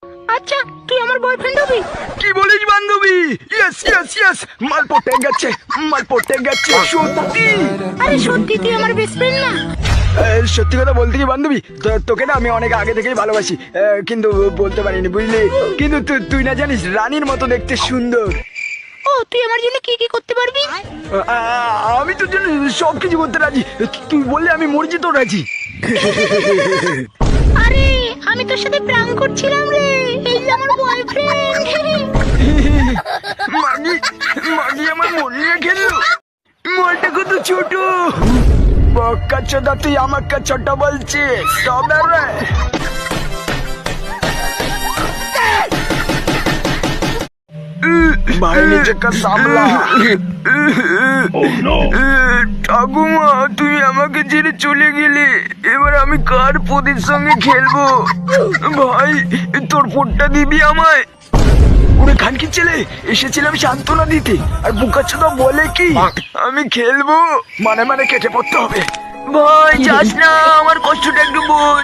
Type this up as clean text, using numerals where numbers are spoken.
আচ্ছা তুই আমার বয়ফ্রেন্ড হবি? কি বলিস বান্ধবী? ইয়েস ইয়েস ইয়েস, মাল পটে গেছে, মাল পটে গেছে সত্যি। আরে সত্যি তুই আমার বেস্ট ফ্রেন্ড না? সত্যি কথা বলতে কি বান্ধবী, তোকে না আমি অনেক আগে থেকেই ভালোবাসি, কিন্তু বলতে পারিনি বুঝলি। কিন্তু তুই না জানিস রানীর মতো দেখতে সুন্দর। ও তুই আমার জন্য কি কি করতে পারবি? আমি তোর জন্য সবকিছু করতে রাজি, তুই বললে আমি মরজি তো রাজি। আরে আমি তোর সাথে প্র্যাঙ্ক করছিলাম রে, এই যে আমার বয়ফ্রেন্ড। মাগি মাগি আমার মন নিয়ে খেললো, মনটা কত ছোট। বক্কা চোদা তুই আমাকে ছোট বলছিস? তবে রে ভাই নিজেকে সামলা। ঠাকুমা তুই আমাকে ছেড়ে চলে গেলে, এবার আমি কার পদের সঙ্গে খেলবো? ভাই তোর ফোনটা দিবি আমায়? ওরে খানকি ছেলে, এসেছিলাম সান্ত্বনা দিতে, আর বুকাচ্ছদা বলে কি আমি খেলবো মানে কেটে পড়তে হবে। ভাই যাস না, আমার কষ্টটা একটু বোঝ।